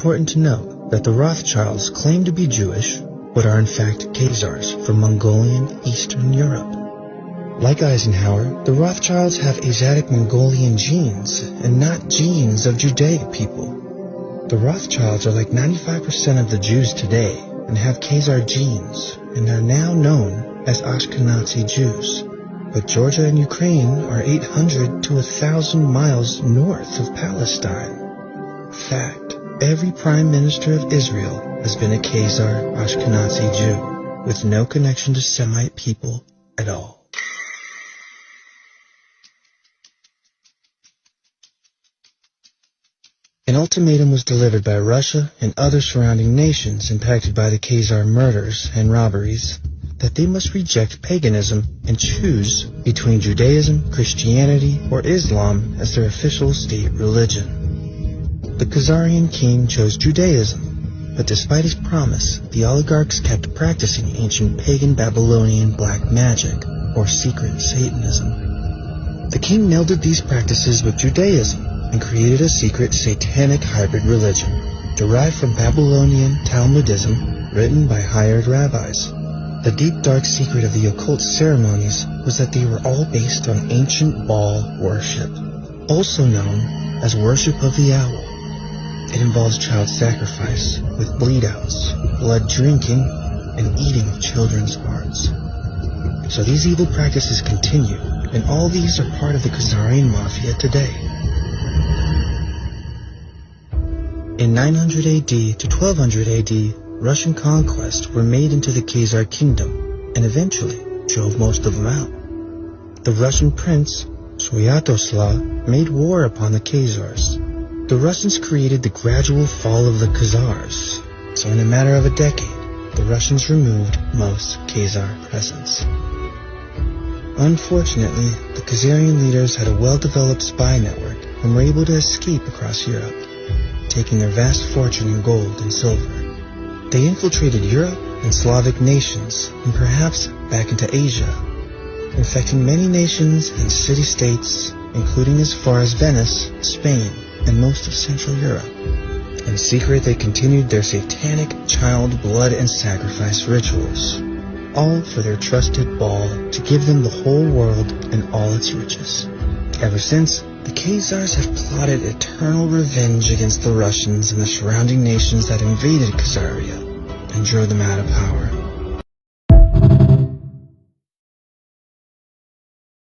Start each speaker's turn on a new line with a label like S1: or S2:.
S1: important to note that the Rothschilds claim to be Jewish, but are in fact Khazars from Mongolian Eastern Europe. Like Eisenhower, the Rothschilds have Asiatic Mongolian genes and not genes of Judaic people. The Rothschilds are like 95% of the Jews today and have Khazar genes and are now known as Ashkenazi Jews. But Georgia and Ukraine are 800 to 1,000 miles north of Palestine. Fact, every prime minister of Israel has been a Khazar Ashkenazi Jew, with no connection to Semite people at all. An ultimatum was delivered by Russia and other surrounding nations impacted by the Khazar murders and robberies that they must reject paganism and choose between Judaism, Christianity, or Islam as their official state religion. The Khazarian king chose Judaism, but despite his promise, the oligarchs kept practicing ancient pagan Babylonian black magic, or secret Satanism. The king melded these practices with Judaism and created a secret satanic hybrid religion, derived from Babylonian Talmudism written by hired rabbis. The deep dark secret of the occult ceremonies was that they were all based on ancient Baal worship, also known as worship of the owl. It involves child sacrifice with bleed-outs, blood drinking, and eating of children's hearts. So these evil practices continue, and all these are part of the Khazarian mafia today. In 900 AD to 1200 AD, Russian conquests were made into the Khazar kingdom and eventually drove most of them out. The Russian prince, Svyatoslav, made war upon the Khazars. The Russians created the gradual fall of the Khazars, so in a matter of a decade, the Russians removed most Khazar presence. Unfortunately, the Khazarian leaders had a well-developed spy network and were able to escape across Europe, taking their vast fortune in gold and silver. They infiltrated Europe and Slavic nations, and perhaps back into Asia, infecting many nations and city-states, including as far as Venice, Spain, and most of Central Europe. In secret, they continued their satanic child blood and sacrifice rituals, all for their trusted Baal to give them the whole world and all its riches. Ever since, the Khazars have plotted eternal revenge against the Russians and the surrounding nations that invaded Khazaria and drove them out of power.